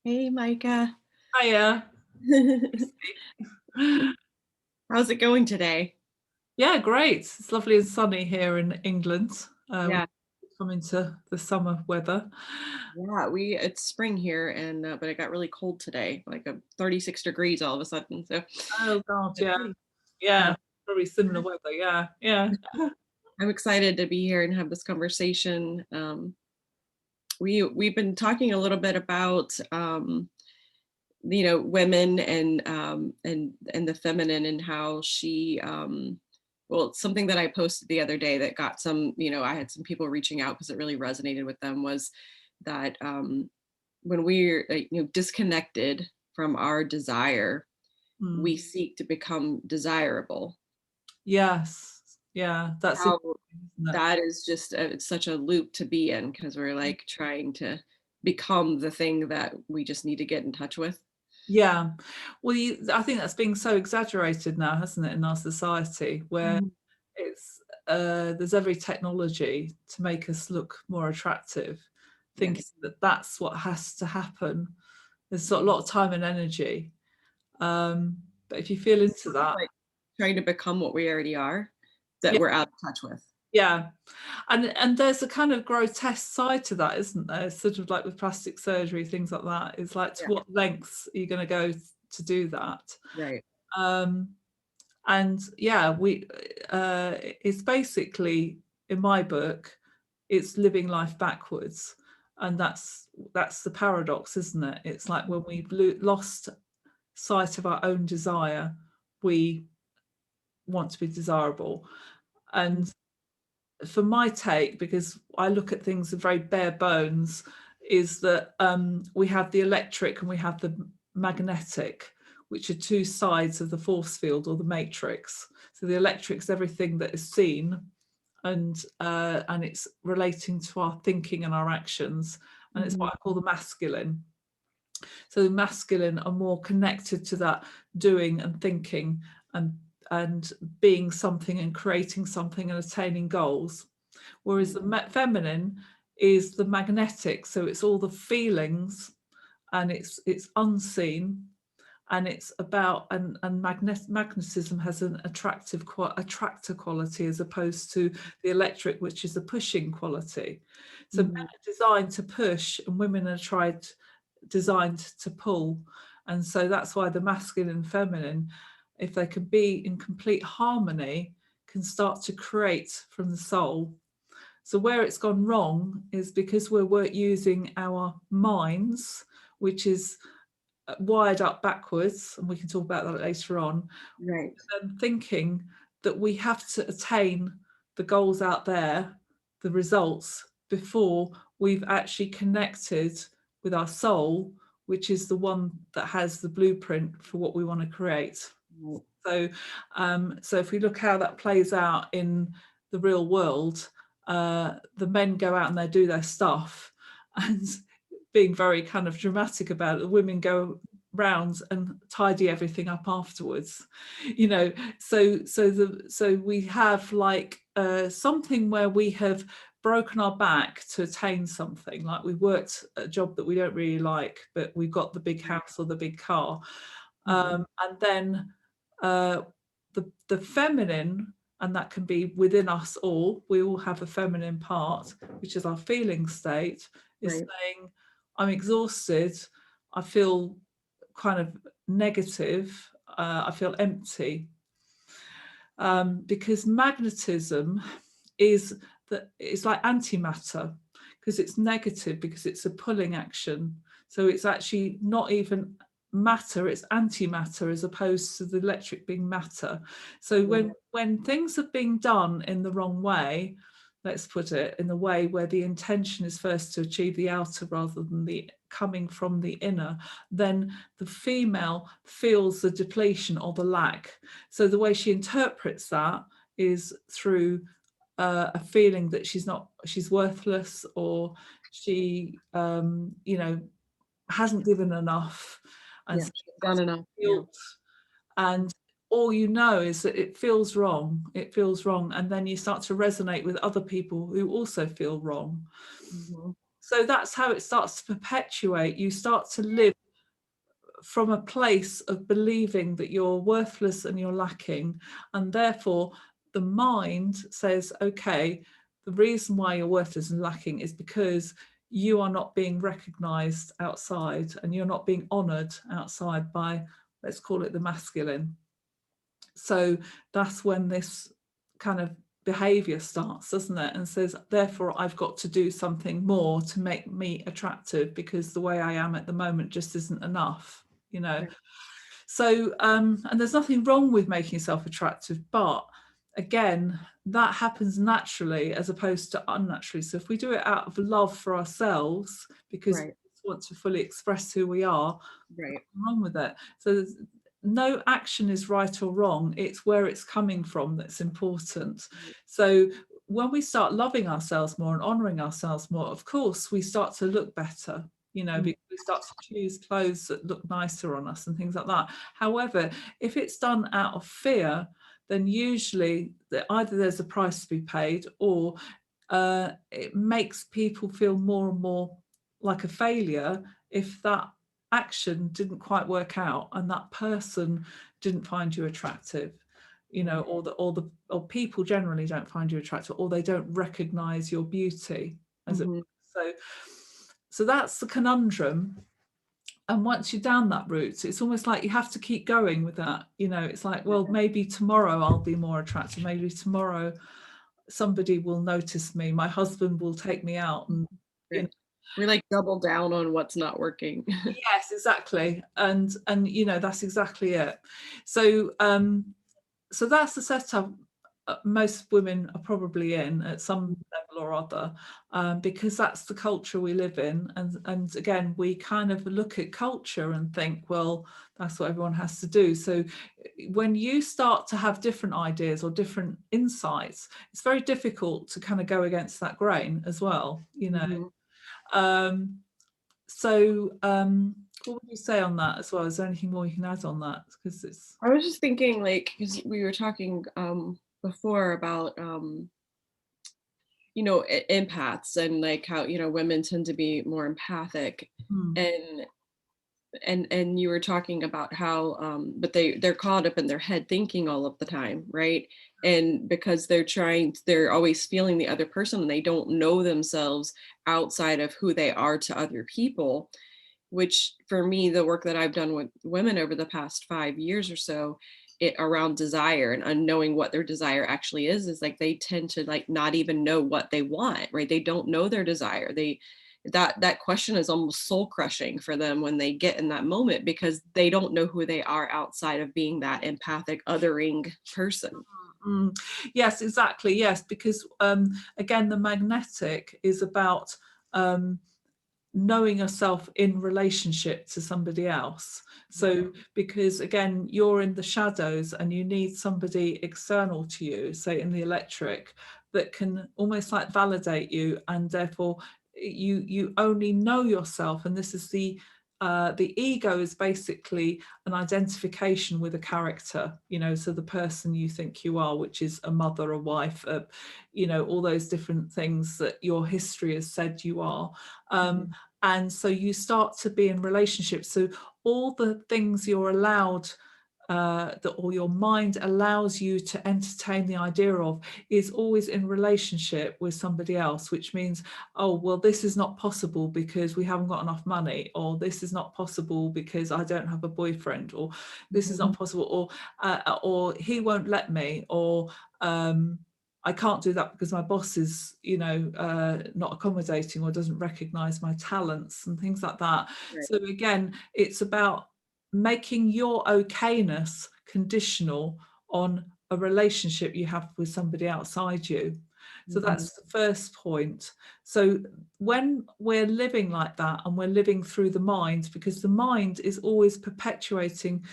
Hey, Micah. Hiya. How's it going today? Yeah, great. It's lovely and sunny here in England. We've Yeah, come into the summer weather. yeah, it's spring here and but it got really cold today, like 36 degrees all of a sudden. So Oh God, it's yeah, pretty, yeah, uh, probably similar weather. Yeah, yeah, I'm excited to be here and have this conversation. We've been talking a little bit about women and the feminine and how well, it's something that I posted the other day that got I had some people reaching out because it really resonated with them was that when we're disconnected from our desire, we mm. seek to become desirable. Yes, yeah. That's How interesting, isn't it? that is just it's such a loop to be in because we're like trying to become the thing that we just need to get in touch with. Yeah. Well, I think that's being so exaggerated now, hasn't it, in our society, where Mhm. it's there's every technology to make us look more attractive, thinking Yes. that that's what has to happen. There's a lot of time and energy. But if you feel into Sort of that, like trying to become what we already are that yeah, we're out of touch with. yeah. And there's a kind of grotesque side to that, isn't there? It's sort of like with plastic surgery, things like that. It's like to Yeah. what lengths are you going to go to do that? Right. Um, and yeah, it's basically in my book, it's living life backwards, and that's the paradox, isn't it? It's like when we've lost sight of our own desire, we want to be desirable. And for my take, because I look at things in very bare bones, is that we have the electric and we have the magnetic, which are two sides of the force field or the matrix. So the electric's everything that is seen, and it's relating to our thinking and our actions, and it's Mhm. what I call the masculine. So the masculine are more connected to that doing and thinking and and being something and creating something and attaining goals. Whereas Right. the feminine is the magnetic, so it's all the feelings and it's unseen, and it's about and magnetism has an attractor quality as opposed to the electric, which is a pushing quality. So men Mhm. are designed to push and women are designed to pull. And so that's why the masculine and feminine, if they can be in complete harmony, can start to create from the soul. So where it's gone wrong is because we're using our minds, which is wired up backwards, and we can talk about that later on, Right. and thinking that we have to attain the goals out there, the results, before we've actually connected with our soul, which is the one that has the blueprint for what we want to create. Right. So, so if we look how that plays out in the real world, the men go out and they do their stuff, and being very kind of dramatic about it, the women go round and tidy everything up afterwards. You know, so we have like something where we have broken our back to attain something, like we worked a job that we don't really like, but we got the big house or the big car, Mhm. and then uh, the feminine, and that can be within us all. We all have a feminine part, which is our feeling state, is Right. saying, "I'm exhausted. I feel kind of negative. I feel empty." Because magnetism is that it's like antimatter because it's negative, because it's a pulling action. So it's actually not even matter, it's antimatter as opposed to the electric being matter. So Right. when things are being done in the wrong way, let's put it in the way where the intention is first to achieve the outer rather than the coming from the inner, then the female feels the depletion or the lack. So the way she interprets that is through a feeling that she's worthless, or she, hasn't given enough, and Yeah. so She's there's done enough. Yeah. guilt, and all you know is that it feels wrong. It feels wrong, and then you start to resonate with other people who also feel wrong. Mhm. So that's how it starts to perpetuate. You start to live from a place of believing that you're worthless and you're lacking, and therefore the mind says, okay, the reason why you're worthless and lacking is because you are not being recognized outside, and you're not being honored outside by, let's call it, the masculine. So that's when this kind of behavior starts, doesn't it? And says, therefore, I've got to do something more to make me attractive, because the way I am at the moment just isn't enough, you know. Right. So, and there's nothing wrong with making yourself attractive, but again, that happens naturally as opposed to unnaturally. So if we do it out of love for ourselves, because we Right. want to fully express who we are, Right. nothing wrong with it. So no action is right or wrong. It's where it's coming from that's important. Right. So when we start loving ourselves more and honoring ourselves more, of course, we start to look better, you know, Mm. because we start to choose clothes that look nicer on us and things like that. However, if it's done out of fear, then usually either there's a price to be paid, or it makes people feel more and more like a failure if that action didn't quite work out and that person didn't find you attractive, you know, Right. or people generally don't find you attractive, or they don't recognize your beauty as it. Hmm. So that's the conundrum. And once you're down that route, it's almost like you have to keep going with that, you know. It's like, well, maybe tomorrow I'll be more attractive, maybe tomorrow somebody will notice me, my husband will take me out, and you know. Right. We like double down on what's not working. Yes, exactly. And you know, that's exactly it. So so that's the setup most women are probably in at some level or other, because that's the culture we live in. And again, we kind of look at culture and think, well, that's what everyone has to do. So when you start to have different ideas or different insights, it's very difficult to kind of go against that grain as well, you know. Mhm. Um, what would you say on that as well? Is there anything more you can add on that? Because it's. I was just thinking, like, because we were talking before about empaths, and like how women tend to be more empathic, Hmm. and and you were talking about how but they're caught up in their head thinking all of the time, right? And because they're always feeling the other person, and they don't know themselves outside of who they are to other people, which for me, the work that I've done with women over the past 5 years or so, it around desire and unknowing what their desire actually is like they tend to like not even know what they want, right? They don't know their desire. That question is almost soul crushing for them when they get in that moment, because they don't know who they are outside of being that empathic othering person. Mm, yes, exactly. Yes, because again, the magnetic is about um, knowing yourself in relationship to somebody else. Right. So, because again, you're in the shadows and you need somebody external to you, say in the electric, that can almost like validate you, and therefore you only know yourself. And this is the ego is basically an identification with a character, you know, so the person you think you are, which is a mother, a wife, you know, all those different things that your history has said you are. Um, Mhm. and so you start to be in relationships. So all the things you're allowed, that or your mind allows you to entertain the idea of, is always in relationship with somebody else, which means, oh, well, this is not possible because we haven't got enough money, or this is not possible because I don't have a boyfriend, or this is Mhm. not possible, or he won't let me, or I can't do that because my boss is, you know, not accommodating or doesn't recognize my talents and things like that. Right. So again, it's about making your okayness conditional on a relationship you have with somebody outside you. So Mhm. that's the first point. So when we're living like that and we're living through the mind, because the mind is always perpetuating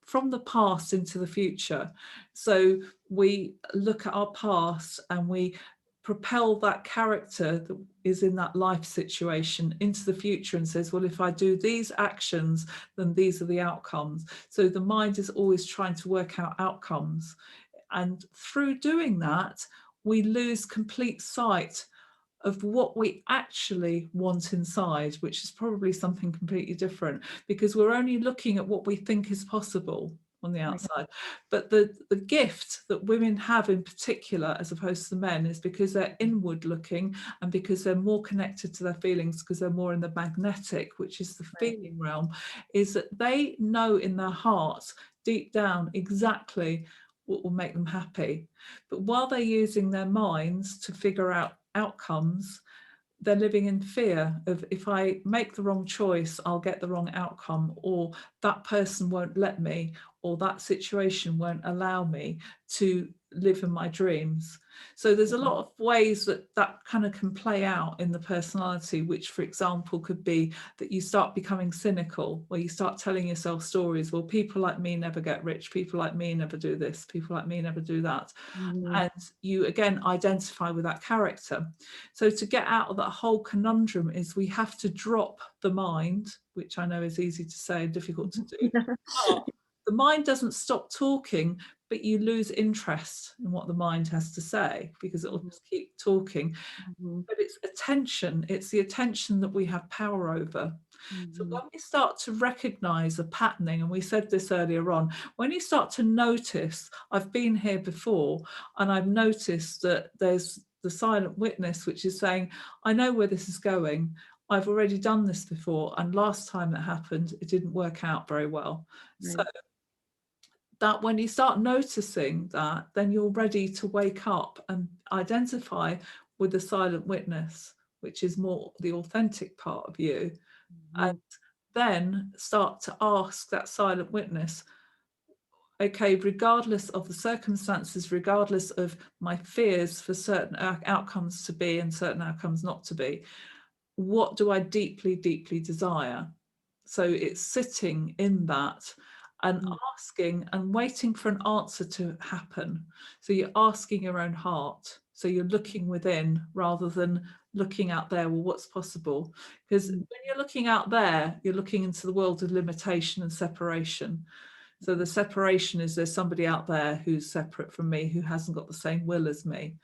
from the past into the future. So we look at our past and we propel that character that is in that life situation into the future and says, well, if I do these actions, then these are the outcomes. So the mind is always trying to work out outcomes. And through doing that, we lose complete sight of what we actually want inside, which is probably something completely different, because we're only looking at what we think is possible on the Right. outside. But the gift that women have in particular, as opposed to men, is because they're inward looking, and because they're more connected to their feelings, because they're more in the magnetic, which is the Right. feeling realm, is that they know in their hearts deep down exactly what will make them happy. But while they're using their minds to figure out outcomes, they're living in fear of, if I make the wrong choice, I'll get the wrong outcome, or that person won't let me, or that situation won't allow me to live in my dreams. So there's a lot of ways that that kind of can play out in the personality, which, for example, could be that you start becoming cynical, where you start telling yourself stories, well, people like me never get rich, people like me never do this, people like me never do that. Mhm. And you again identify with that character. So to get out of that whole conundrum is we have to drop the mind, which I know is easy to say and difficult to do. But the mind doesn't stop talking, but you lose interest in what the mind has to say, because it will Mhm. just keep talking. Mhm. But it's attention, it's the attention that we have power over. So Mhm. when we start to recognize a patterning, and we said this earlier on, when you start to notice, I've been here before, and I've noticed that there's the silent witness, which is saying, I know where this is going. I've already done this before, and last time it happened, it didn't work out very well. So Right. that when you start noticing that, then you're ready to wake up and identify with the silent witness, which is more the authentic part of you. And Mhm. then start to ask that silent witness, okay, regardless of the circumstances, regardless of my fears for certain outcomes to be and certain outcomes not to be, what do I deeply, deeply desire? So it's sitting in that and Mhm. asking and waiting for an answer to happen. So you're asking your own heart. So you're looking within rather than looking out there. Well, what's possible? Because Mhm. when you're looking out there, you're looking into the world of limitation and separation. So the separation is there's somebody out there who's separate from me, who hasn't got the same will as me.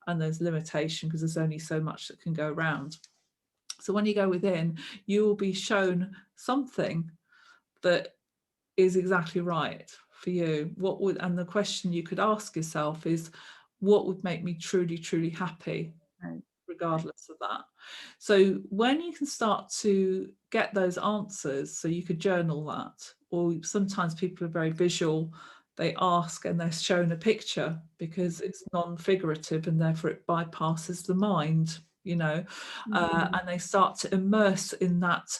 And there's limitation because there's only so much that can go around. So when you go within, you will be shown something that is exactly right for you. What would, and the question you could ask yourself is, what would make me truly, truly happy, Right. Right. regardless of that? So when you can start to get those answers, so you could journal that, or sometimes people are very visual. They ask and they're shown a picture because it's non-figurative and therefore it bypasses the mind, you know, Mhm. and they start to immerse in that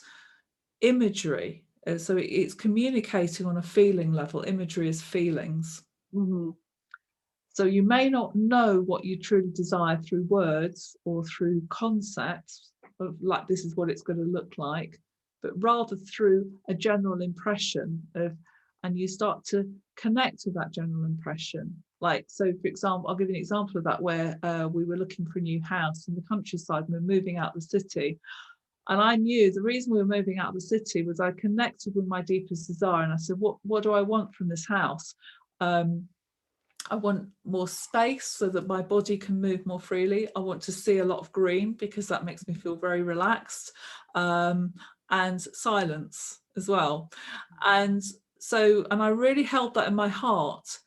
imagery. So it's communicating on a feeling level. Imagery is feelings. Mhm. So you may not know what you truly desire through words or through concepts of like this is what it's going to look like, but rather through a general impression of, and you start to connect with that general impression. Like, so for example, I'll give you an example of that where we were looking for a new house in the countryside and we're moving out the city. And I knew the reason we were moving out of the city was I connected with my deepest desire. And I said, what do I want from this house? I want more space so that my body can move more freely. I want to see a lot of green because that makes me feel very relaxed, and silence as well. And so, and I really held that in my heart.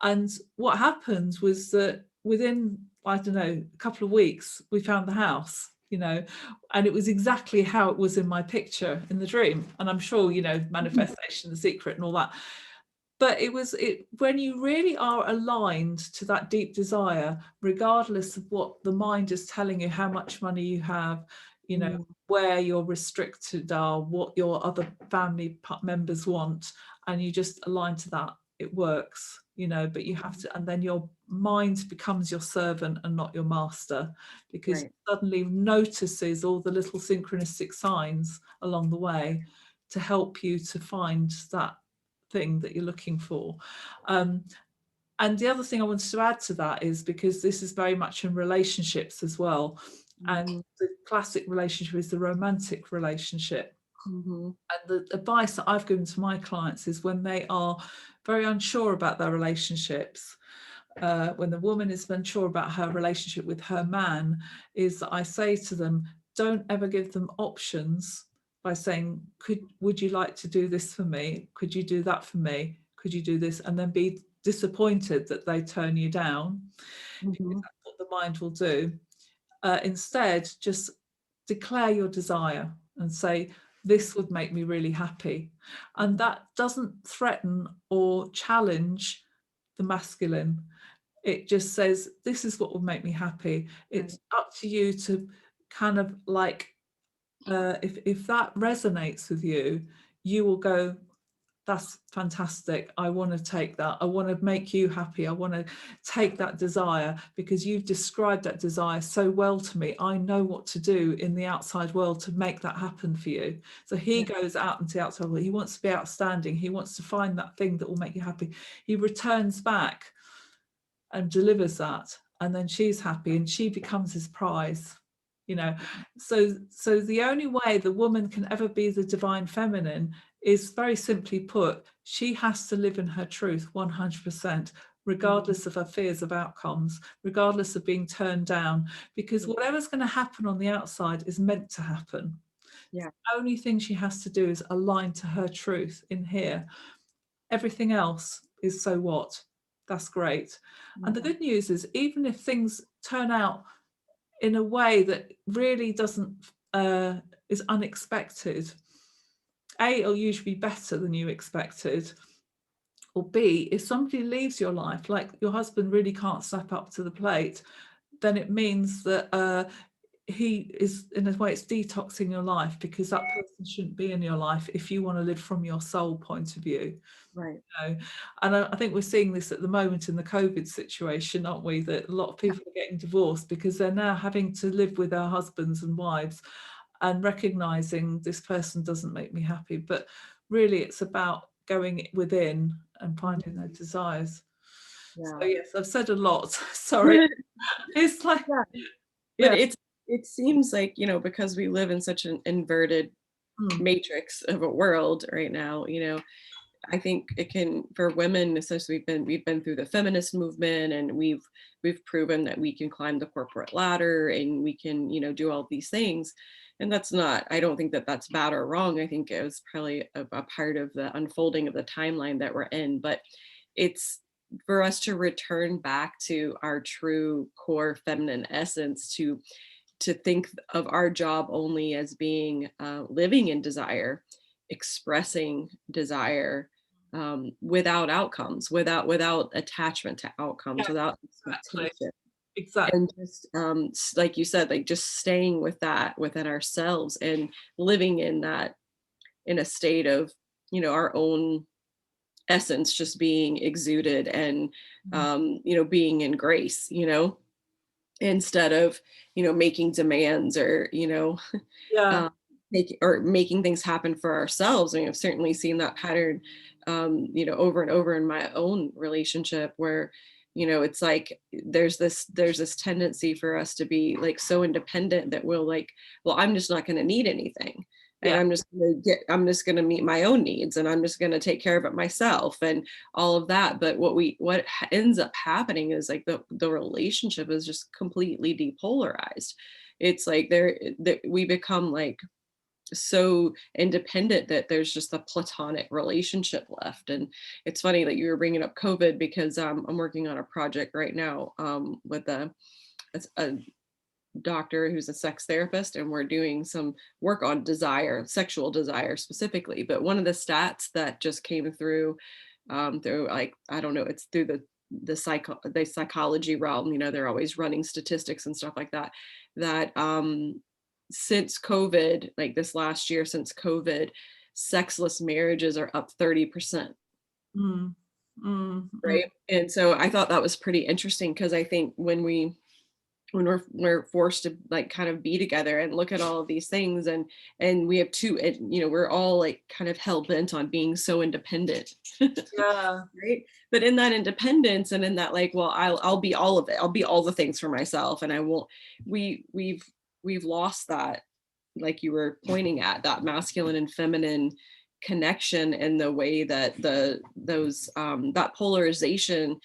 And what happened was that within, I don't know, a couple of weeks, we found the house, you know, and it was exactly how it was in my picture in the dream. And I'm sure, you know, manifestation, the secret and all that, but it was it when you really are aligned to that deep desire, regardless of what the mind is telling you, how much money you have, you know, Mhm. where your restricted are, what your other family members want, and you just align to that, it works, you know. But you have to, and then your mind becomes your servant and not your master, because it Right. suddenly notices all the little synchronistic signs along the way to help you to find that thing that you're looking for. Um, and the other thing I wanted to add to that is because this is very much in relationships as well. And Mhm. the classic relationship is the romantic relationship. Mhm. And the advice that I've given to my clients is when they are very unsure about their relationships, when the woman is unsure about her relationship with her man, is that I say to them, don't ever give them options by saying, would you like to do this for me? Could you do that for me? Could you do this? And then be disappointed that they turn you down, because Mhm. that's what the mind will do. Instead, just declare your desire and say, this would make me really happy. And that doesn't threaten or challenge the masculine. It just says, this is what will make me happy. Right. It's up to you to kind of like, if that resonates with you, you will go, that's fantastic. I want to take that. I want to make you happy. I want to take that desire because you've described that desire so well to me. I know what to do in the outside world to make that happen for you. So he Yeah. goes out into the outside world. He wants to be outstanding. He wants to find that thing that will make you happy. He returns back and delivers that. And then she's happy and she becomes his prize. You know, so the only way the woman can ever be the divine feminine is, very simply put, she has to live in her truth 100%, Mhm. regardless of her fears of outcomes, regardless of being turned down, because Yeah. whatever's going to happen on the outside is meant to happen. Yeah. The only thing she has to do is align to her truth in here. Everything else is so what? That's great. And the Yeah. good news is, even if things turn out in a way that really doesn't is unexpected, A, it'll usually be better than you expected, or B, if somebody leaves your life, like your husband really can't step up to the plate, then it means that he is, in a way, it's detoxing your life, because that person shouldn't be in your life if you want to live from your soul point of view. Right. Know. And I think we're seeing this at the moment in the COVID situation, aren't we? That a lot of Yeah. people are getting divorced because they're now having to live with their husbands and wives, and recognizing this person doesn't make me happy. But really, it's about going within and finding their Mhm. desires. So Yeah. yes, I've said a lot. Sorry. It's like, Yeah. But yeah. it seems like, because we live in such an inverted Mm, matrix of a world right now, I think it can, for women, especially, we've been through the feminist movement, and we've proven that we can climb the corporate ladder, and we can, do all these things. And that's not, I don't think that that's bad or wrong. I think it was probably a part of the unfolding of the timeline that we're in. But it's for us to return back to our true core feminine essence, to think of our job only as being living in desire, expressing desire, without outcomes, without attachment to outcomes, yeah, without exactly. expectation, Exactly. and just like you said, like just staying with that within ourselves, and living in that, in a state of, our own essence just being exuded, and being in grace, instead of, making demands, or Yeah. uh, making things happen for ourselves. I mean, I've certainly seen that pattern, over and over in my own relationship, where, it's like there's this tendency for us to be like so independent that we'll like, well, I'm just not going to need anything. And Yeah. I'm just going to meet my own needs, and I'm just going to take care of it myself, and all of that. But ends up happening is like the relationship is just completely depolarized. It's like we become like so independent that there's just a platonic relationship left. And it's funny that you were bringing up COVID, because I'm working on a project right now, with a doctor who's a sex therapist, and we're doing some work on desire, sexual desire specifically. But one of the stats that just came through, like, I don't know, it's through the psychology realm. They're always running statistics and stuff like that, that since COVID, like this last year, since COVID, sexless marriages are up 30%. Mm, mm. Right. And so I thought that was pretty interesting, because I think when we're forced to like kind of be together and look at all of these things, and we have two, and we're all like kind of hell bent on being so independent. Yeah. Right. But in that independence, and in that, like, well, I'll be all of it, I'll be all the things for myself, and I won't, we've lost that, like you were pointing at, that masculine and feminine connection, and the way that that polarization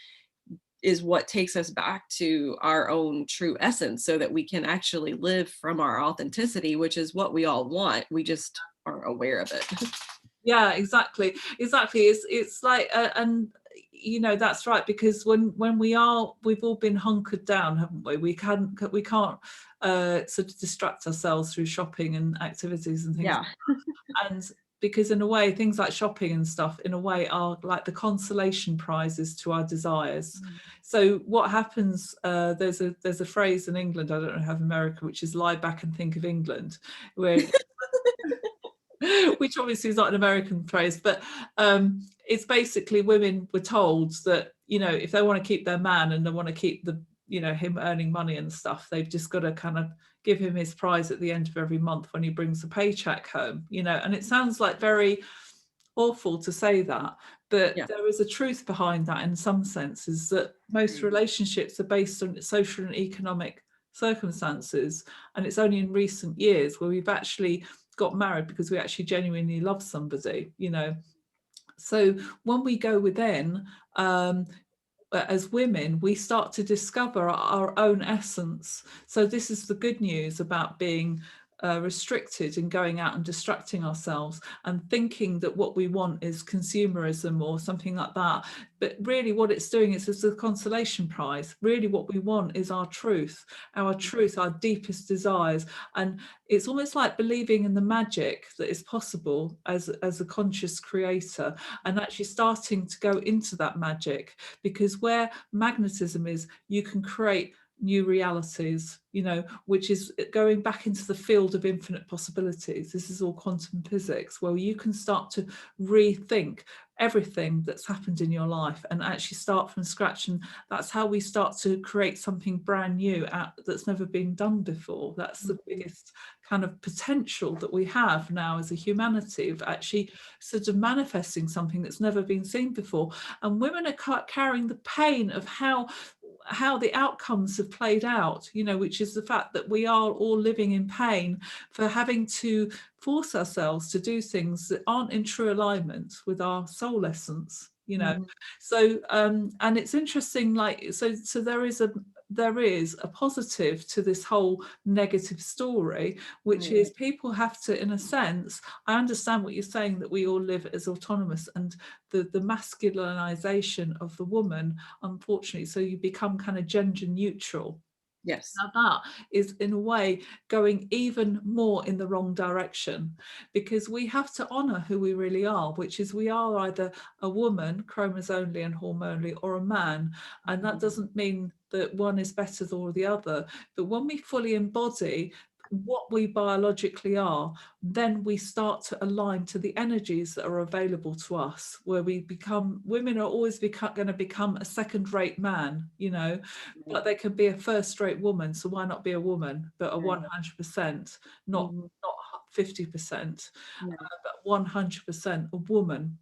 is what takes us back to our own true essence so that we can actually live from our authenticity, which is what we all want. We just aren't aware of it. Yeah, exactly, exactly. It's like, and that's right, because when we've all been hunkered down, haven't we? We can't sort of distract ourselves through shopping and activities and things. Yeah. And because in a way, things like shopping and stuff, in a way, are like the consolation prizes to our desires. So what happens, there's a phrase in England, I don't know how in America, which is lie back and think of England, where which obviously is not an American phrase, but it's basically, women were told that, if they want to keep their man and they want to keep him earning money and stuff, they've just got to kind of give him his prize at the end of every month when he brings the paycheck home, and it sounds like very awful to say that, but Yeah. there is a truth behind that in some senses, that most relationships are based on social and economic circumstances, and it's only in recent years where we've actually got married because we actually genuinely love somebody. So when we go within, as women, we start to discover our own essence. So this is the good news about being restricted and going out and distracting ourselves and thinking that what we want is consumerism or something like that. But really what it's doing is it's a consolation prize. Really what we want is our truth, our deepest desires. And it's almost like believing in the magic that is possible as a conscious creator, and actually starting to go into that magic, because where magnetism is, you can create new realities, which is going back into the field of infinite possibilities. This is all quantum physics, where you can start to rethink everything that's happened in your life and actually start from scratch. And that's how we start to create something brand new that's never been done before. That's the biggest kind of potential that we have now as a humanity, of actually sort of manifesting something that's never been seen before. And women are carrying the pain of how the outcomes have played out, which is the fact that we are all living in pain for having to force ourselves to do things that aren't in true alignment with our soul essence. So and it's interesting, like, so there is a positive to this whole negative story, which is people have to, in a sense, I understand what you're saying, that we all live as autonomous, and the masculinization of the woman, unfortunately, so you become kind of gender neutral. Yes. Now that is, in a way, going even more in the wrong direction, because we have to honour who we really are, which is we are either a woman, chromosomally and hormonally, or a man. And that doesn't mean that one is better than the other. But when we fully embody what we biologically are, then we start to align to the energies that are available to us, where women are always going to become a second-rate man, but they can be a first-rate woman. So why not be a woman, but a 100%, not 50%, but 100% a woman.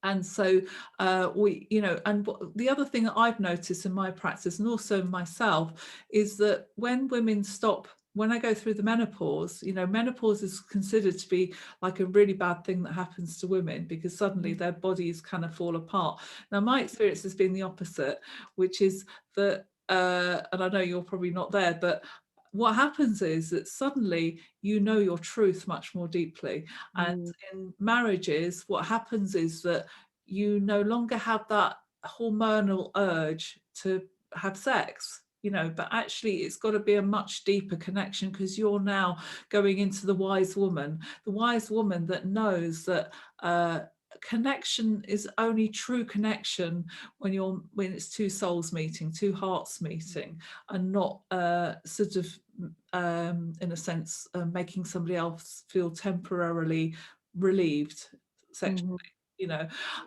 And so and the other thing that I've noticed in my practice, and also myself, is that when I go through the menopause, menopause is considered to be like a really bad thing that happens to women, because suddenly their bodies kind of fall apart. Now, my experience has been the opposite, which is that, and I know you're probably not there, but what happens is that suddenly your truth much more deeply. And in marriages, what happens is that you no longer have that hormonal urge to have sex, but actually it's got to be a much deeper connection, because you're now going into the wise woman that knows that connection is only true connection when it's two souls meeting, two hearts meeting, and not sort of in a sense making somebody else feel temporarily relieved sexually.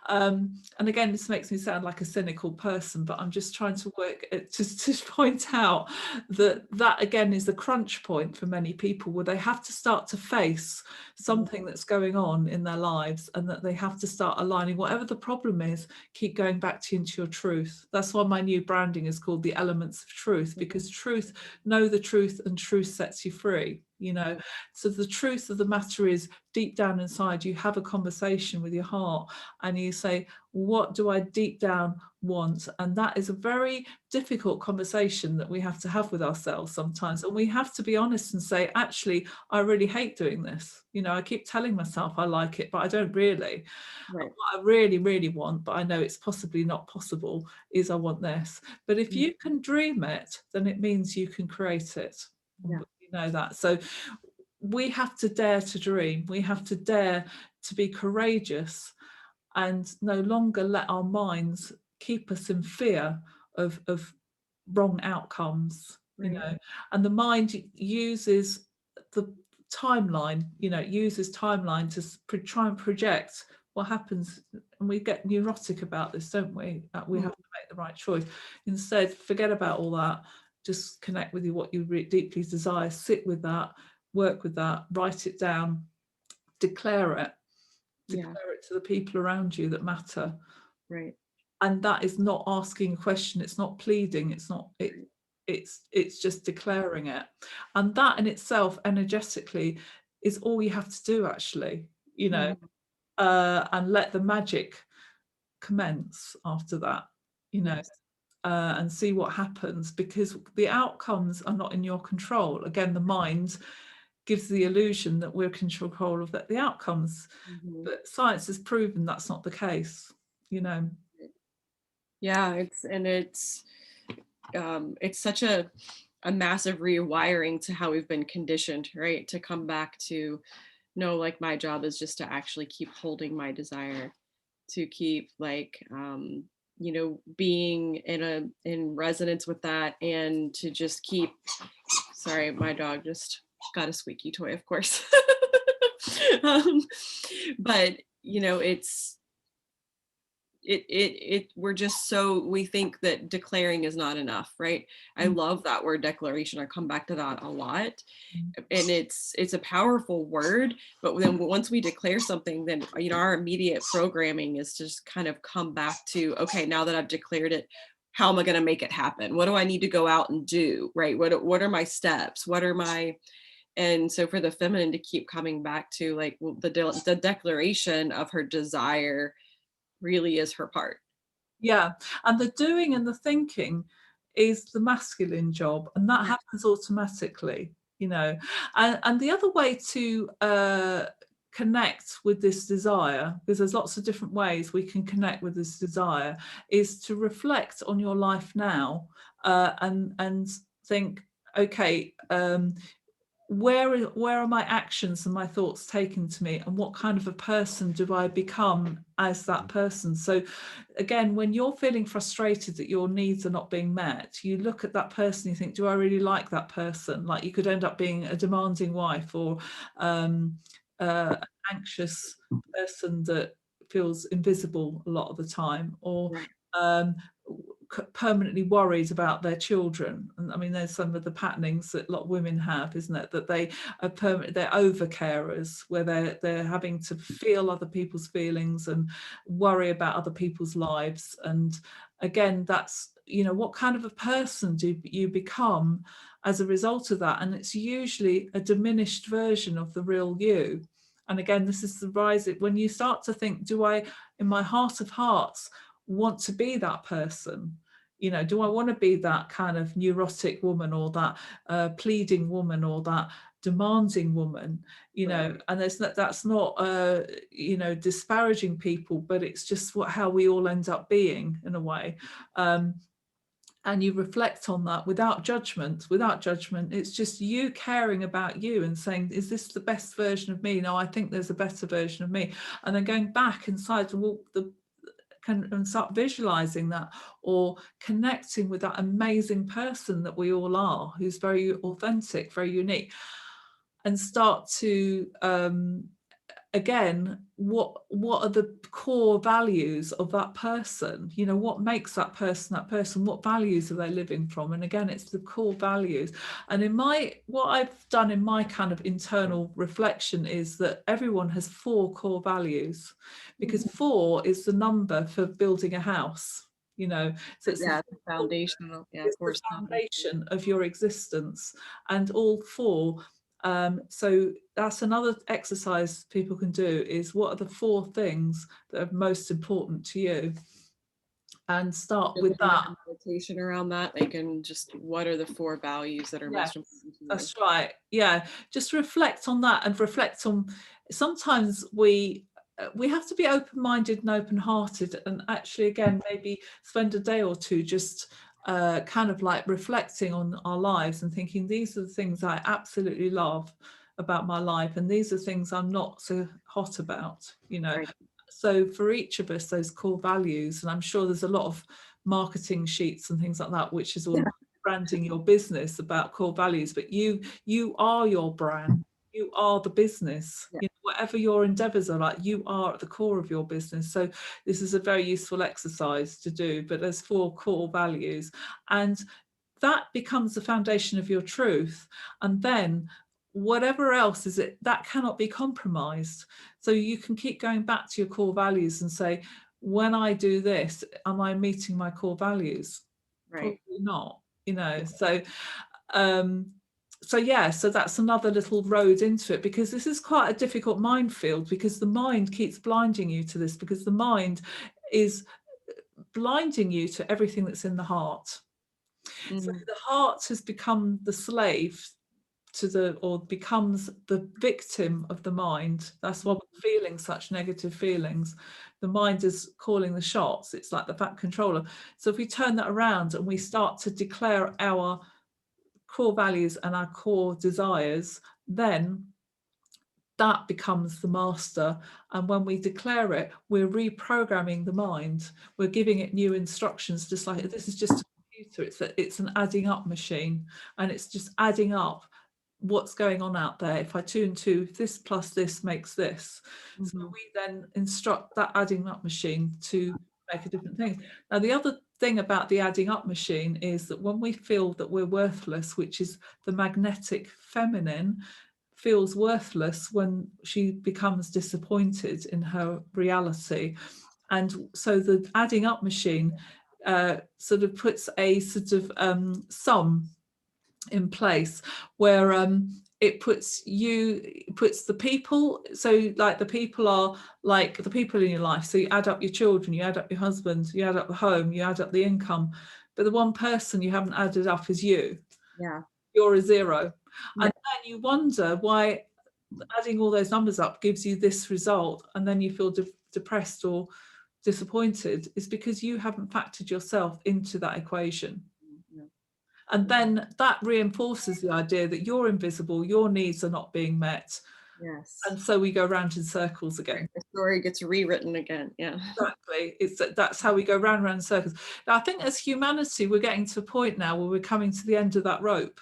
And again, this makes me sound like a cynical person, but I'm just trying to work just to point out that again is the crunch point for many people, where they have to start to face something that's going on in their lives, and that they have to start aligning, whatever the problem is, keep going back into your truth. That's why my new branding is called the Elements of Truth, because know the truth, and truth sets you free. you know. Mhm. So the truth of the matter is, deep down inside, you have a conversation with your heart and you say, what do I deep down want? And that is a very difficult conversation that we have to have with ourselves sometimes. And we have to be honest and say, actually, I really hate doing this. You know, I keep telling myself I like it, but I don't really. Right. What I really, really want, but I know it's possibly not possible, is I want this. But if Mm. you can dream it, then it means you can create it. And Yeah. you know that. So we have to dare to dream. We have to dare to be courageous and no longer let our minds keep us in fear of wrong outcomes, you Right. know. And the mind uses the timeline, you know, it uses timeline to try and project what happens. And we get neurotic about this, don't we? We Mm. have to make the right choice. Instead, forget about all that. Just connect with what you deeply desire, sit with that, work with that, write it down, declare it, Yeah. declare it to the people around you that matter. Right. And that is not asking a question, it's not pleading, it's not it, Right. it's just declaring it. And that in itself energetically is all you have to do, actually, you know. Mhm. And let the magic commence after that, you know. Yes. And see what happens, because the outcomes are not in your control. Again, the mind gives the illusion that we're in control of the outcomes, Mhm. but science has proven that's not the case, you know. Yeah, it's such a massive rewiring to how we've been conditioned, right? To come back to, no, like my job is just to actually keep holding my desire, to keep like being in resonance with that, and to just keep, sorry, my dog just got a squeaky toy, of course. um, but it's we're just so, we think that declaring is not enough, right? I love that word declaration. I come back to that a lot, and it's a powerful word. But then once we declare something, then our immediate programming is to just kind of come back to, okay, now that I've declared it, how am I going to make it happen? What do I need to go out and do, right? What are my steps? What are my, and so for the feminine to keep coming back to, like, well, the declaration of her desire really is her part. Yeah, and the doing and the thinking is the masculine job, and that Yeah. happens automatically, you know. And the other way to connect with this desire, because there's lots of different ways we can connect with this desire, is to reflect on your life now, and think, okay, where are my actions and my thoughts taken to me, and what kind of a person do I become as that person? So again, when you're feeling frustrated that your needs are not being met, you look at that person, you think, do I really like that person? Like, you could end up being a demanding wife, or um, an anxious person that feels invisible a lot of the time, or Right. um, permanently worried about their children. And I mean, there's some of the patternings that a lot of women have, isn't it? That they are they're over carers, where they're having to feel other people's feelings and worry about other people's lives. And again, that's, you know, what kind of a person do you become as a result of that? And it's usually a diminished version of the real you. And again, this is the rise when you start to think, do I, in my heart of hearts, want to be that person? You know, do I want to be that kind of neurotic woman, or that pleading woman, or that demanding woman? You Right. know, and that's not you know, disparaging people, but it's just how we all end up being, in a way. um, and you reflect on that without judgment. Without judgment, it's just you caring about you and saying, is this the best version of me? No, I think there's a better version of me. And then going back inside to walk the and start visualizing that, or connecting with that amazing person that we all are, who's very authentic, very unique, and start to again, what are the core values of that person? You know, what makes that person, what values are they living from? And again, it's the core values. And in what I've done in my kind of internal reflection is that everyone has 4 core values, because 4 is the number for building a house, you know. So it's Yeah, the foundational, yeah, it's the corresponding. foundation of your existence, and all 4 So that's another exercise people can do, is what are the 4 things that are most important to you, and start with Doing like that. a meditation around that. They can just, what are the 4 values that are Yes, most important to you? that's right. Yeah, just reflect on that, and reflect on, sometimes we have to be open-minded and open-hearted, and actually, again, maybe spend a day or two just kind of like reflecting on our lives and thinking, these are the things I absolutely love about my life, and these are things I'm not so hot about, you know. Right. So for each of us, those core values, and I'm sure there's a lot of marketing sheets and things like that, which is all Yeah. branding your business about core values, but you are your brand, you are the business, Yeah. you know, whatever your endeavors are like, you are at the core of your business. So this is a very useful exercise to do, but there's 4 core values, and that becomes the foundation of your truth. And then whatever else is it, that cannot be compromised. So you can keep going back to your core values and say, when I do this, am I meeting my core values? Right. Probably not, you know. Yeah. Um so yeah, so that's another little road into it, because this is quite a difficult minefield, because the mind keeps blinding you to this, because the mind is blinding you to everything that's in the heart. So Mhm. the heart has become the slave to the, or becomes the victim of the mind. That's why we're feeling such negative feelings. The mind is calling the shots. It's like the fat controller. So if we turn that around and we start to declare our core values and our core desires, then that becomes the master. And when we declare it, we're reprogramming the mind. We're giving it new instructions, just like this is just a computer. It's an adding up machine, and it's just adding up what's going on out there. If I 2 and 2, this plus this makes this. So Mhm. we then instruct that adding up machine to make a different thing. Now, the other thing about the adding up machine is that when we feel that we're worthless, which is the magnetic feminine, feels worthless when she becomes disappointed in her reality. And so the adding up machine sort of puts a sort of sum in place, where it puts the people, so like the people are like the people in your life, so you add up your children, you add up your husband, you add up the home, you add up the income, but the one person you haven't added up is you. Yeah. You're a zero. Yeah. And then you wonder why adding all those numbers up gives you this result, and then you feel depressed or disappointed, is because you haven't factored yourself into that equation. Yeah. And then that reinforces the idea that you're invisible, your needs are not being met. Yes. And so we go round in circles again. The story gets rewritten again. Yeah. Exactly. That's how we go round and round in circles. Now, I think as humanity, we're getting to a point now where we're coming to the end of that rope.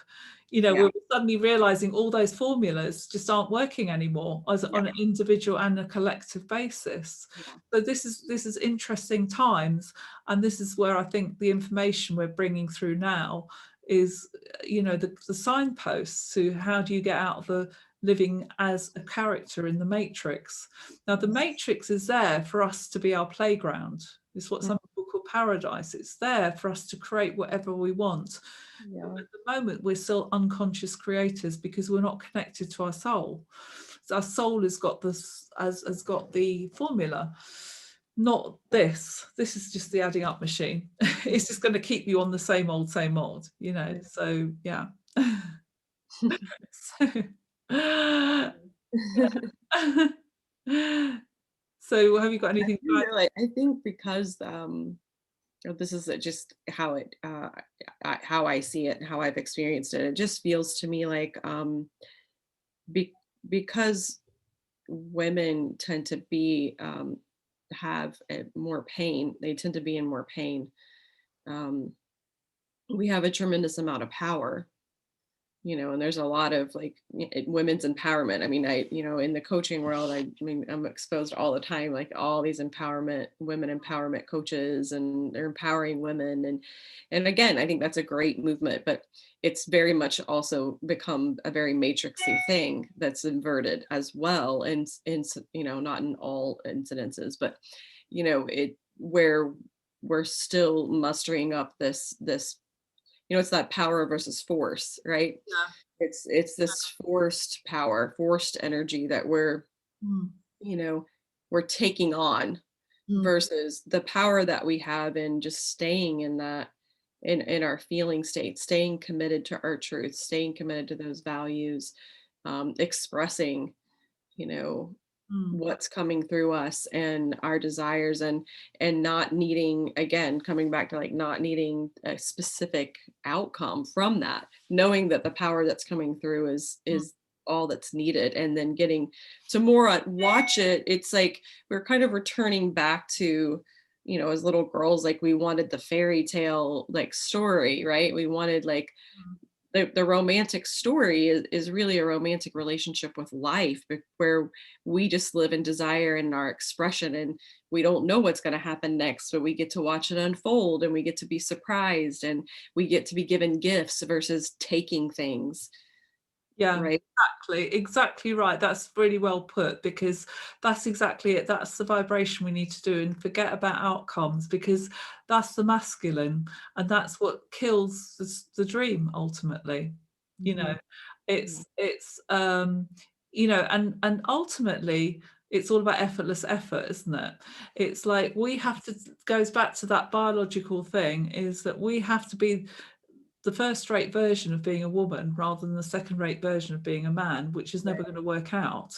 You know, Yeah. we're suddenly realizing all those formulas just aren't working anymore as Yeah. on an individual and a collective basis. Yeah. So this is interesting times, and this is where I think the information we're bringing through now is, you know, the signposts to how do you get out of the living as a character in the matrix. Now, the matrix is there for us to be our playground. It's what some people call paradise. It's there for us to create whatever we want. But Yeah. at the moment, we're still unconscious creators because we're not connected to our soul. So our soul has got this, has got the formula. Not this. This is just the adding up machine. It's just going to keep you on the same old, you know. So yeah. So, so have you got anything to add? I think because this is just how how I see it, how I've experienced it. It just feels to me like be, because women tend to be have more pain. They tend to be in more pain. Um, we have a tremendous amount of power, and there's a lot of like women's empowerment. I mean, in the coaching world, I mean, I'm exposed all the time, like all these women empowerment coaches, and they're empowering women. And again, I think that's a great movement, but it's very much also become a very matrixy thing that's inverted as well. And not in all incidences, but, where we're still mustering up this, it's that power versus force, right? It's this forced power, forced energy that Mm, you know, we're taking on mm, versus the power that we have in just staying in that in our feeling state, staying committed to our truth, staying committed to those values, expressing, you know, mm, what's coming through us and our desires and not needing, again, coming back to like not needing a specific outcome from that, knowing that the power that's coming through mm. is all that's needed, and then getting to more watch it. It's like we're kind of returning back to, as little girls, like we wanted the fairy tale like story, right? We wanted like Mm. the romantic story is really a romantic relationship with life, where we just live in desire and our expression, and we don't know what's going to happen next, but we get to watch it unfold, and we get to be surprised, and we get to be given gifts versus taking things, Yeah, right? exactly right. That's really well put, because that's exactly it. That's the vibration we need to do, and forget about outcomes, because that's the masculine, and that's what kills the dream ultimately. You know, Mhm. Yeah. and ultimately it's all about effortless effort, isn't it? It's like we have to, goes back to that biological thing, is that we have to be the first rate version of being a woman rather than the second rate version of being a man, which is never going to work out,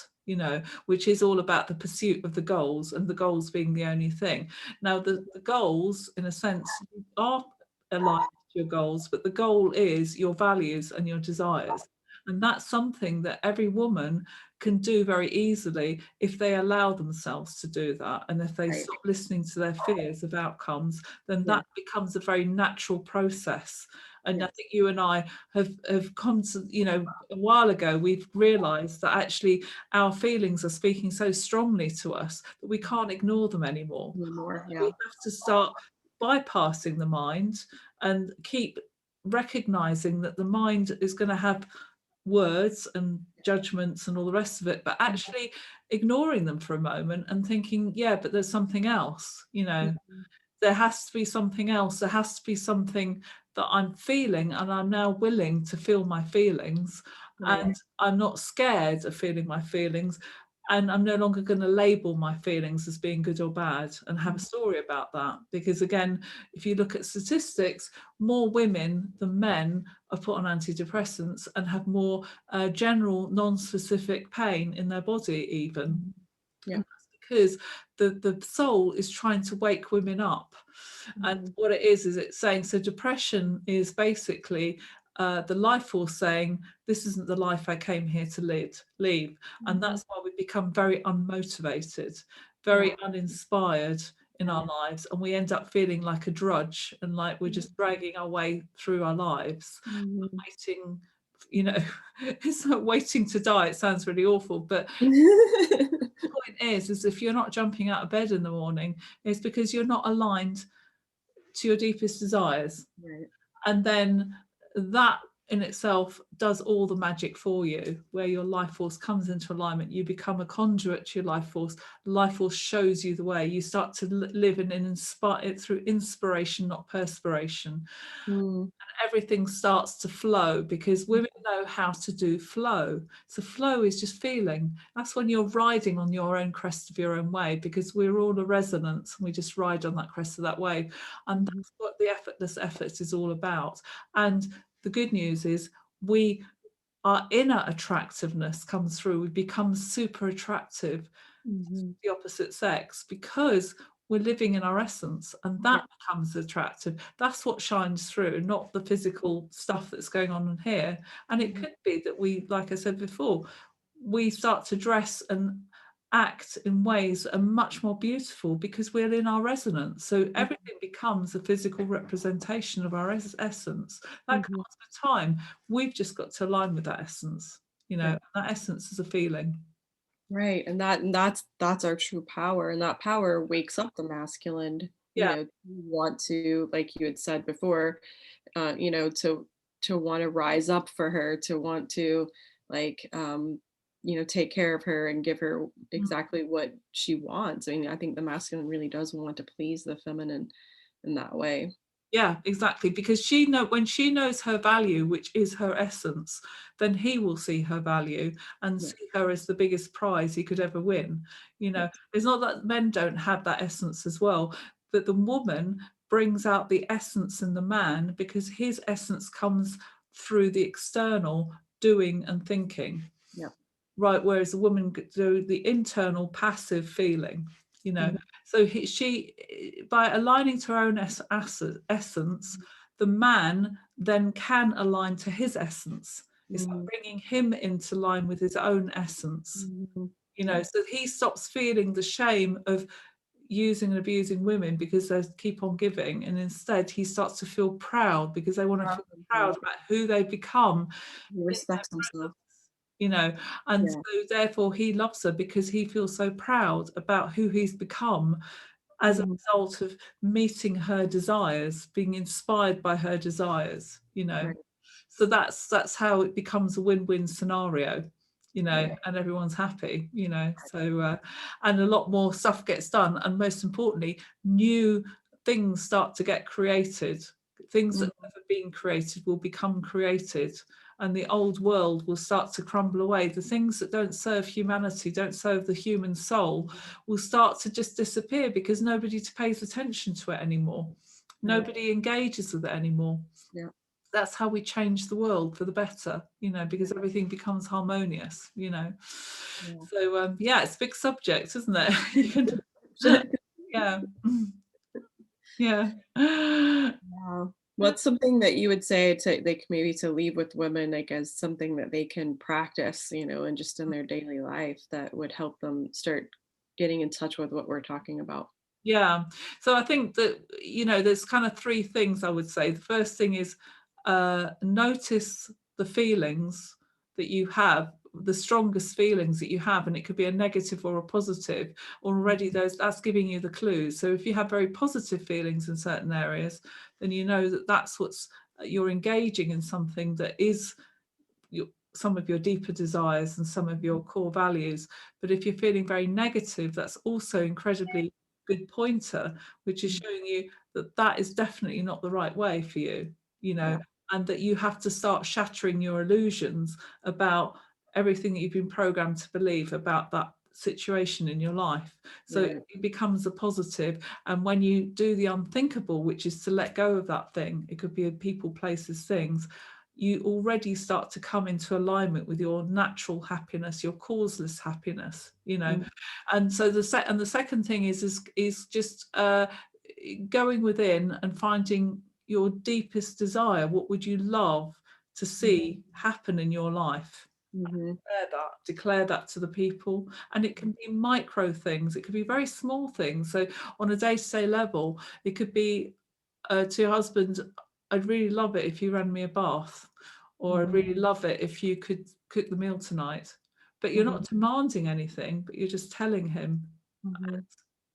which is all about the pursuit of the goals, and the goals being the only thing. Now, the goals, in a sense, are aligned to your goals, but the goal is your values and your desires. And that's something that every woman can do very easily if they allow themselves to do that. And if they Right. stop listening to their fears of outcomes, then Yeah. that becomes a very natural process. And I Yes. think you and I have come to, a while ago, we've realized that actually our feelings are speaking so strongly to us that we can't ignore them anymore. Anymore. We Yeah. have to start bypassing the mind and keep recognizing that the mind is going to have words and judgments and all the rest of it, but actually ignoring them for a moment and thinking, yeah, but there's something else. Mhm. There has to be something else. There has to be something that I'm feeling, and I'm now willing to feel my feelings. Right. And I'm not scared of feeling my feelings. And I'm no longer going to label my feelings as being good or bad and have a story about that. Because again, if you look at statistics, more women than men are put on antidepressants and have more general non-specific pain in their body even. Mhm. Yeah. And that's because the soul is trying to wake women up. And Mhm. what it is it's saying, so depression is basically the life force saying, this isn't the life I came here to leave. And Mhm. that's why we become very unmotivated, Yeah. very uninspired in Yeah. our lives. And we end up feeling like a drudge, and like we're Mhm. just dragging our way through our lives, Mhm. waiting, you know, it's like waiting to die. It sounds really awful, but point is if you're not jumping out of bed in the morning, it's because you're not aligned to your deepest desires. Right. And then that in itself does all the magic for you, where your life force comes into alignment. You become a conduit to your life force. Life force shows you the way. You start to live in and inspire it through inspiration, not perspiration. Mm. Everything starts to flow, because women know how to do flow. So flow is just feeling. That's when you're riding on your own crest of your own wave, because we're all a resonance and we just ride on that crest of that wave. And Mhm. that's what the effortless efforts is all about. And the good news is we our inner attractiveness comes through. We become super attractive Mhm. the opposite sex, because we're living in our essence, and Yeah. that becomes attractive. That's what shines through, not the physical stuff that's going on in here. And it Mhm. could be that we, like I said before, we start to dress and act in ways that are much more beautiful because we're in our resonance. So everything becomes a physical representation of our essence. That Mhm. comes with time. We've just got to align with that essence. Yeah. That essence is a feeling. Right. And that's our true power. And that power wakes up the masculine, Yeah. to want to, like you had said before, to want to rise up for her, to want to like take care of her and give her Mm. exactly what she wants. I mean, I think the masculine really does want to please the feminine in that way. Yeah, exactly. Because when she knows her value, which is her essence, then he will see her value and Yeah. see her as the biggest prize he could ever win. Yes. It's not that men don't have that essence as well, but the woman brings out the essence in the man because his essence comes through the external doing and thinking. Yeah. Right, whereas a woman could do the internal passive feeling, you know. Mhm. So she, by aligning to her own essence, the man then can align to his essence. It's like Mhm. bringing him into line with his own essence, Mhm. Yeah. so he stops feeling the shame of using and abusing women because they keep on giving, and instead he starts to feel proud because they want to Proud feel of proud himself. about who they've become He in their respects himself. presence, you know, and Yeah. so therefore he loves her because he feels so proud about who he's become as a Mhm. result of meeting her desires, being inspired by her desires, Right. so that's how it becomes a win-win scenario, Right. and everyone's happy, so and a lot more stuff gets done, and most importantly, new things start to get created. Things that Mhm. have never been created will become created, and the old world will start to crumble away. The things that don't serve humanity, don't serve the human soul, will start to just disappear because nobody pays attention to it anymore. Right. Nobody engages with it anymore. Yeah. That's how we change the world for the better, Yeah. because everything becomes harmonious. Yeah. So yeah, it's a big subject, isn't it? You can, yeah, yeah. Wow. What's something that you would say to like maybe to leave with women, like as something that they can practice, and just in their daily life that would help them start getting in touch with what we're talking about? Yeah. So I think that, there's kind of three things I would say. The first thing is notice the feelings that you have, the strongest feelings that you have, and it could be a negative or a positive. Already that's giving you the clues. So if you have very positive feelings in certain areas, then you know that that's what's you're engaging in something that is some of your deeper desires and some of your core values. But if you're feeling very negative, that's also incredibly good pointer, which is showing you that that is definitely not the right way for you, Yeah. and that you have to start shattering your illusions about everything that you've been programmed to believe about that situation in your life. So Right. it becomes a positive. And when you do the unthinkable, which is to let go of that thing, it could be people, places, things, you already start to come into alignment with your natural happiness, your causeless happiness. Mm. And so the second thing is just going within and finding your deepest desire. What would you love to see happen in your life? Mhm. Declare that to the people. And it can be micro things, it could be very small things. So on a day-to-day level, it could be to your husband, I'd really love it if you ran me a bath, or I'd Mhm. really love it if you could cook the meal tonight. But you're Mhm. not demanding anything, but you're just telling him. Mhm.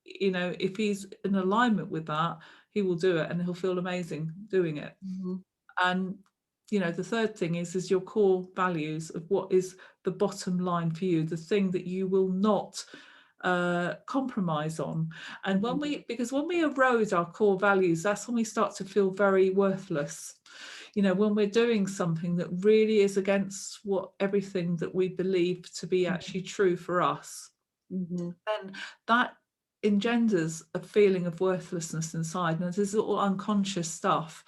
If he's in alignment with that, he will do it and he'll feel amazing doing it. Mhm. And the third thing is your core values of what is the bottom line for you, the thing that you will not compromise on. And Mhm. because when we erode our core values, that's when we start to feel very worthless. When we're doing something that really is against what everything that we believe to be actually true for us, Mhm. then that engenders a feeling of worthlessness inside. And this is all unconscious stuff,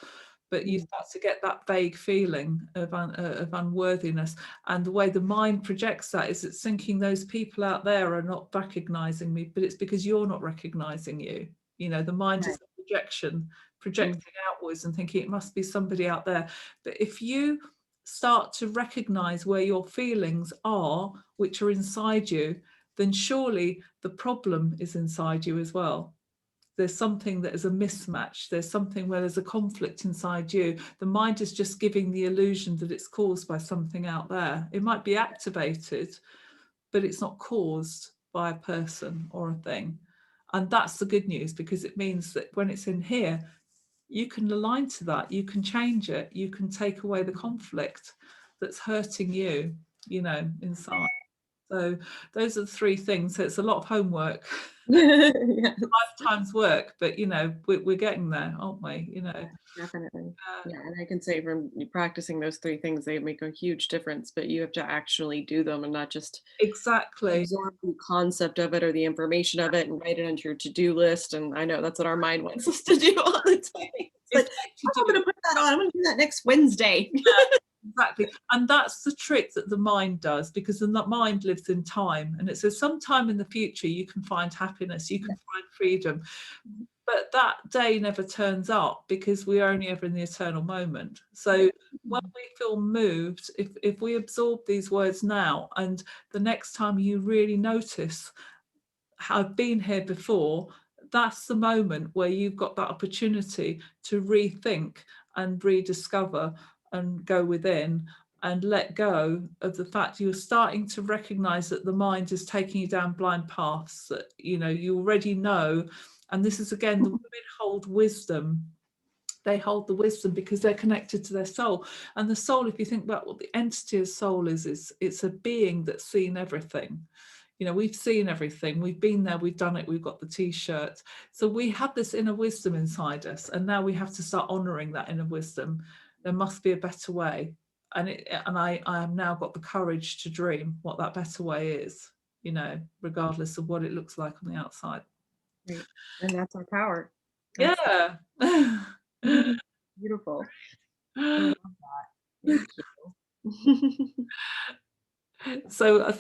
but you Mhm. start to get that vague feeling of unworthiness. And the way the mind projects that is it's thinking those people out there are not recognizing me, but it's because you're not recognizing you. The mind is Right. a projection, Mhm. projecting outwards and thinking it must be somebody out there. But if you start to recognize where your feelings are, which are inside you, then surely the problem is inside you as well. There's something that is a mismatch. There's something where there's a conflict inside you. The mind is just giving the illusion that it's caused by something out there. It might be activated, but it's not caused by a person or a thing. And that's the good news, because it means that when it's in here, you can align to that. You can change it. You can take away the conflict that's hurting you, inside. So those are the three things. So it's a lot of homework, Yes, lifetime's work, but we're getting there, aren't we? definitely. Uh, Yeah, and I can say from practicing those three things, they make a huge difference, but you have to actually do them and not just exactly. absorb the concept of it or the information of it and write it onto your to-do list. And I know that's what our mind wants us to do all the time. It's It's like, like to oh, do I'm gonna put that on. I'm gonna do that next Wednesday. exactly. And that's the trick that the mind does, because the mind lives in time. And it says sometime in the future you can find happiness, you can find freedom. But that day never turns up because we're only ever in the eternal moment. So when we feel moved, if we absorb these words now, and the next time you really notice, I've been here before, that's the moment where you've got that opportunity to rethink and rediscover and go within and let go of the fact you're starting to recognize that the mind is taking you down blind paths that you already know. And this is again, the women hold wisdom. They hold the wisdom because they're connected to their soul. And the soul, if you think about what the entity of soul is it's a being that's seen everything. We've seen everything, we've been there, we've done it, we've got the t-shirt. So we have this inner wisdom inside us, and now we have to start honoring that inner wisdom. There must be a better way. And I have now got the courage to dream what that better way is, regardless of what it looks like on the outside. Right. And that's our power. That's Yeah. beautiful. I love that. Thank you. So I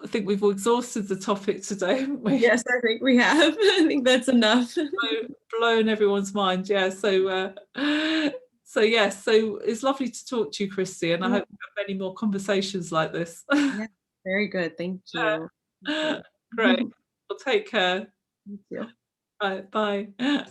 think we've exhausted the topic today, haven't we? Yes, I think we have. I think that's enough. Blown everyone's mind. Yeah. So yes. So it's lovely to talk to you, Christy, and I Yeah, hope we have many more conversations like this. yeah. Very good. Thank you. Thank Great. you. Well, take care. You too. Bye. Bye.